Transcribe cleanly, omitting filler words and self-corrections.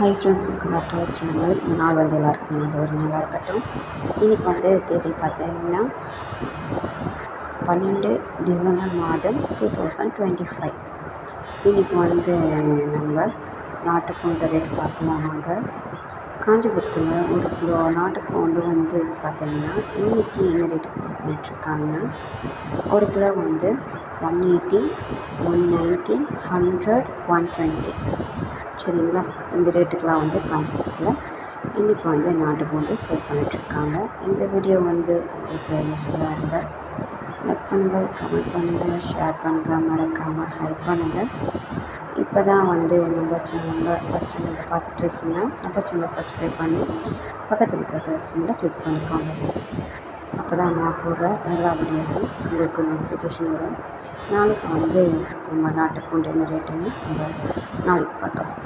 Hi friends, welcome back to our channel. இந்த நாள் வந்து எல்லாருக்குமே வந்து ஒரு நாளாக இருக்கட்டும். இன்றைக்கி வந்து தேதி பார்த்தீங்கன்னா 12 டிசம்பர் மாதம் 2025. இன்றைக்கி வந்து நம்ம நாட்டுப்பூண்டு ரேட் பார்க்கலாம் வாங்க. காஞ்சிபுரத்தில் ஒரு கிலோ நாட்டுப்பூண்டு வந்து பார்த்திங்கன்னா இன்றைக்கி என்ன ரேட்டு சேல் பண்ணிகிட்ருக்காங்கன்னா, ஒரு கிலோ வந்து 180, 190, 100, 120. சரிங்களா? இந்த ரேட்டுக்கெலாம் வந்து காஞ்சிபுரத்தில் இன்றைக்கி வந்து நாட்டுப்பூண்டு சேல் பண்ணிகிட்ருக்காங்க. இந்த வீடியோ வந்து உங்களுக்கு யூஸ்ஃபுல்லாக இருந்தால் லைக் பண்ணுங்கள், கமெண்ட் பண்ணுங்கள், ஷேர் பண்ணுங்கள், மறக்காமல் ஹைப் பண்ணுங்கள். இப்போ தான் வந்து நம்ம சேனலில் ஃபஸ்ட் டைம் நீங்கள் பார்த்துட்ருக்கீங்கன்னா நம்ம சேனலை சப்ஸ்கிரைப் பண்ணி பக்கத்தில் இருக்கிற சிம்மில் கிளிக் பண்ணிக்கோங்க. அப்போ தான் நான் போடுற எல்லா வீடியோஸும் உங்களுக்கு நோட்டிஃபிகேஷன் வரும். நாளைக்கு வந்து நம்ம நாட்டுப்பூண்டு என்ன ரேட்டுன்னு நம்ம நாளைக்கு பார்க்கலாம்.